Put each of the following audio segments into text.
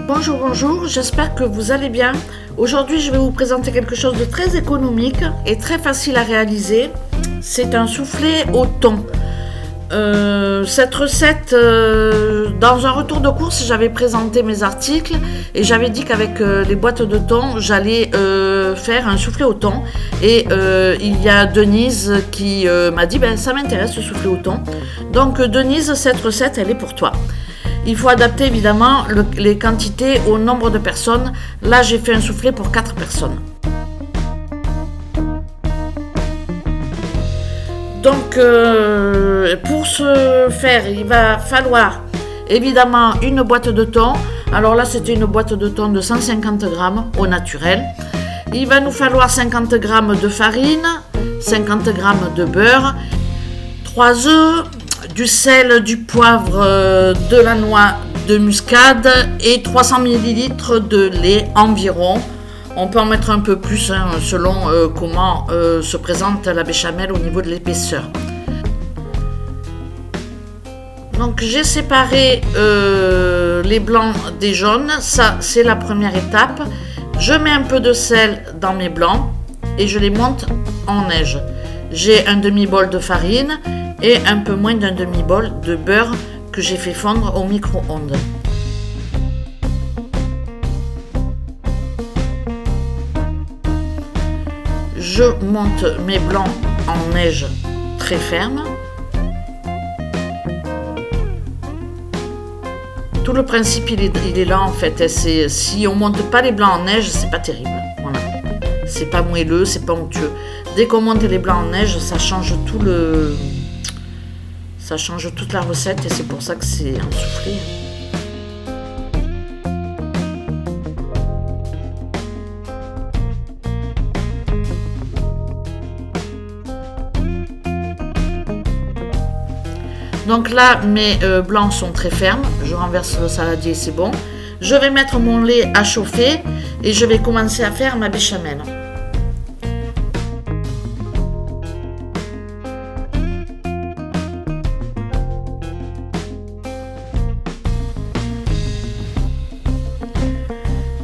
Bonjour, j'espère que vous allez bien. Aujourd'hui, je vais vous présenter quelque chose de très économique et très facile à réaliser. C'est un soufflé au thon. Cette recette, dans un retour de course, j'avais présenté mes articles et j'avais dit qu'avec les boîtes de thon, j'allais faire un soufflé au thon. Et il y a Denise qui m'a dit ça m'intéresse ce soufflé au thon. Donc Denise, cette recette, elle est pour toi. Il faut adapter évidemment les quantités au nombre de personnes. Là, j'ai fait un soufflé pour 4 personnes. Donc, pour ce faire, il va falloir évidemment une boîte de thon. Alors là, c'était une boîte de thon de 150 grammes au naturel. Il va nous falloir 50 grammes de farine, 50 grammes de beurre, 3 œufs, du sel, du poivre, de la noix de muscade et 300 ml de lait environ. On peut en mettre un peu plus selon comment se présente la béchamel au niveau de l'épaisseur. Donc j'ai séparé les blancs des jaunes, ça c'est la première étape. Je mets un peu de sel dans mes blancs et je les monte en neige. J'ai un demi-bol de farine et un peu moins d'un demi-bol de beurre que j'ai fait fondre au micro-ondes. Je monte mes blancs en neige très ferme. Tout le principe il est là en fait. Si on monte pas les blancs en neige, c'est pas terrible. Voilà. C'est pas moelleux, c'est pas onctueux. Dès qu'on monte les blancs en neige, ça change toute la recette et c'est pour ça que c'est un soufflé. Donc là, mes blancs sont très fermes. Je renverse le saladier, c'est bon. Je vais mettre mon lait à chauffer et je vais commencer à faire ma béchamel.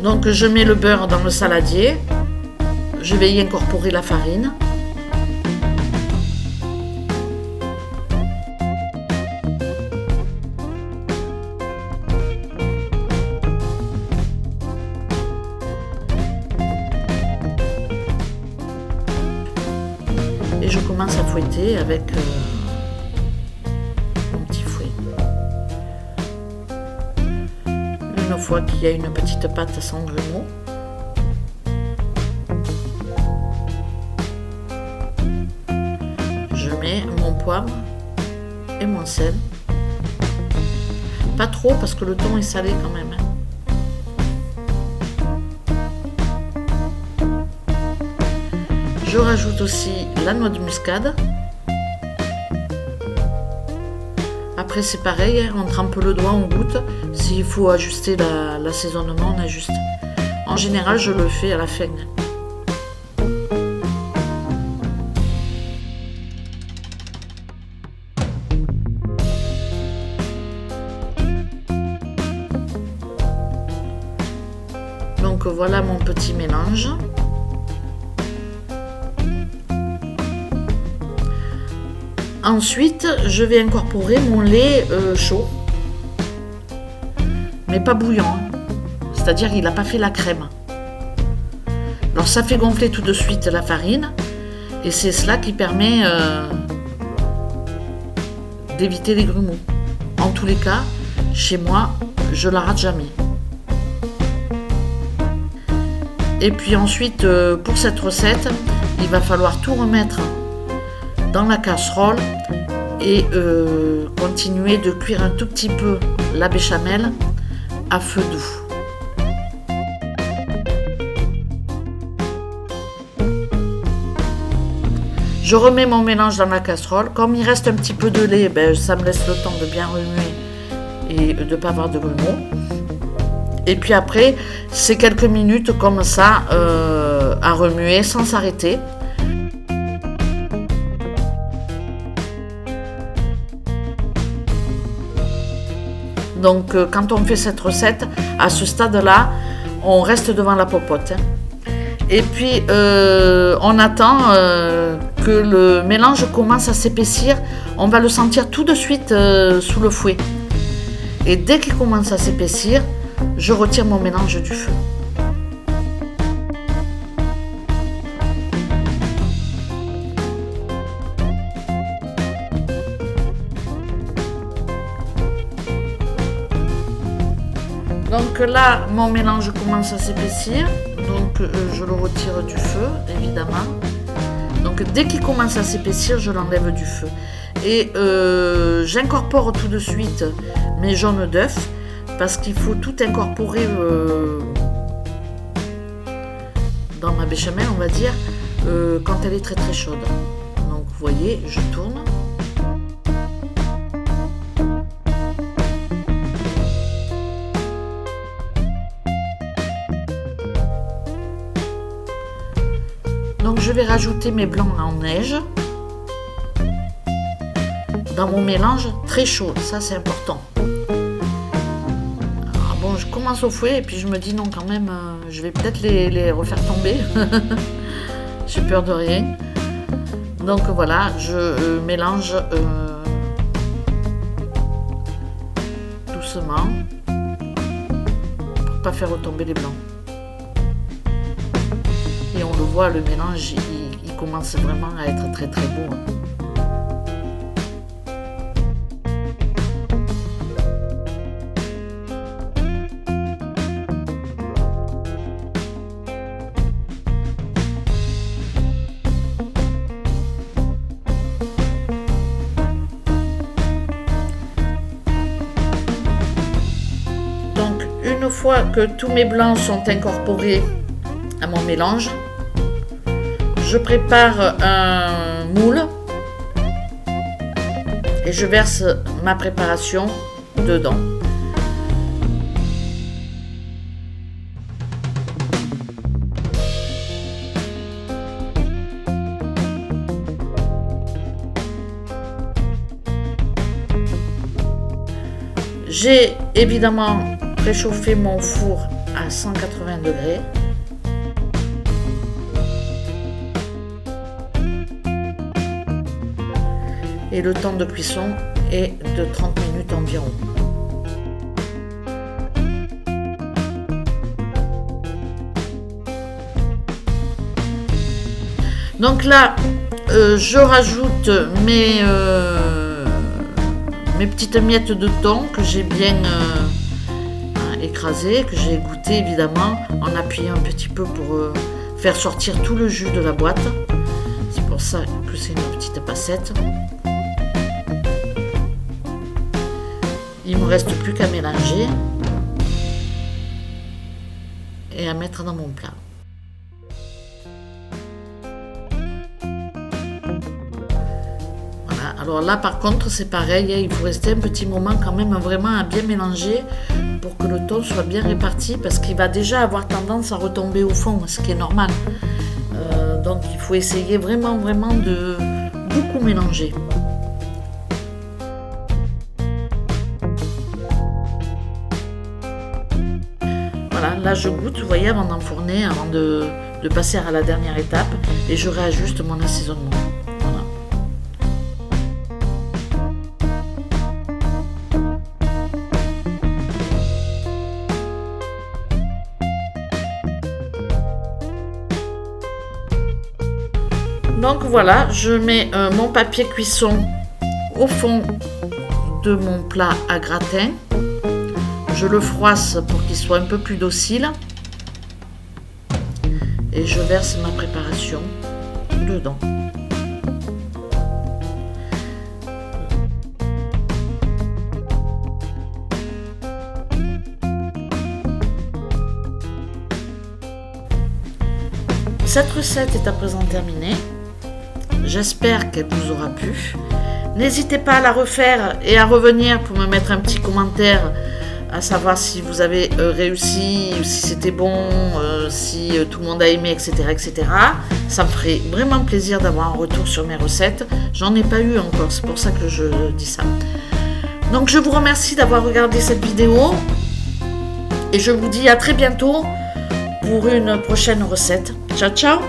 Donc je mets le beurre dans le saladier. Je vais y incorporer la farine. Et je commence à fouetter avec mon petit fouet. Une fois qu'il y a une petite pâte sans grumeaux, je mets mon poivre et mon sel. Pas trop parce que le thon est salé quand même. Je rajoute aussi la noix de muscade. Après c'est pareil, on trempe le doigt, on goûte. S'il faut ajuster l'assaisonnement, on ajuste. En général, je le fais à la fin. Donc voilà mon petit mélange. Ensuite, je vais incorporer mon lait chaud, mais pas bouillant, c'est-à-dire il n'a pas fait la crème. Alors ça fait gonfler tout de suite la farine et c'est cela qui permet d'éviter les grumeaux. En tous les cas, chez moi, je la rate jamais. Et puis ensuite, pour cette recette, il va falloir tout remettre dans la casserole et continuer de cuire un tout petit peu la béchamel à feu doux. Je remets mon mélange dans la casserole. Comme il reste un petit peu de lait, ça me laisse le temps de bien remuer et de ne pas avoir de grumeaux. Et puis après, c'est quelques minutes comme ça à remuer sans s'arrêter. Donc quand on fait cette recette, à ce stade-là, on reste devant la popote. Et puis on attend que le mélange commence à s'épaissir. On va le sentir tout de suite sous le fouet. Et dès qu'il commence à s'épaissir, je retire mon mélange du feu. Donc là, mon mélange commence à s'épaissir, donc je le retire du feu, évidemment. Donc dès qu'il commence à s'épaissir, je l'enlève du feu. Et j'incorpore tout de suite mes jaunes d'œufs, parce qu'il faut tout incorporer dans ma béchamel, on va dire, quand elle est très très chaude. Donc vous voyez, je tourne. Donc je vais rajouter mes blancs en neige dans mon mélange très chaud, ça c'est important. Alors bon, je commence au fouet et puis je me dis non quand même, je vais peut-être les refaire tomber. J'ai peur de rien. Donc voilà, je mélange doucement pour pas faire retomber les blancs. Et on le voit, le mélange, il commence vraiment à être très très beau. Donc, une fois que tous mes blancs sont incorporés à mon mélange, je prépare un moule et je verse ma préparation dedans. J'ai évidemment préchauffé mon four à 180 degrés. Et le temps de cuisson est de 30 minutes environ. Donc là, je rajoute mes petites miettes de thon que j'ai bien écrasées, que j'ai égouttées évidemment, en appuyant un petit peu pour faire sortir tout le jus de la boîte. C'est pour ça que c'est une petite passette. Il ne me reste plus qu'à mélanger et à mettre dans mon plat. Voilà, alors là par contre c'est pareil, il faut rester un petit moment quand même vraiment à bien mélanger pour que le thon soit bien réparti parce qu'il va déjà avoir tendance à retomber au fond, ce qui est normal. Donc il faut essayer vraiment de beaucoup mélanger. Là je goûte, vous voyez, avant d'enfourner, avant de passer à la dernière étape, et je réajuste mon assaisonnement. Voilà. Donc voilà, je mets mon papier cuisson au fond de mon plat à gratin. Je le froisse pour qu'il soit un peu plus docile et je verse ma préparation dedans. Cette recette est à présent terminée. J'espère qu'elle vous aura plu. N'hésitez pas à la refaire et à revenir pour me mettre un petit commentaire à savoir si vous avez réussi, si c'était bon, si tout le monde a aimé, etc., etc. Ça me ferait vraiment plaisir d'avoir un retour sur mes recettes. J'en ai pas eu encore, c'est pour ça que je dis ça. Donc je vous remercie d'avoir regardé cette vidéo et je vous dis à très bientôt pour une prochaine recette. Ciao ciao!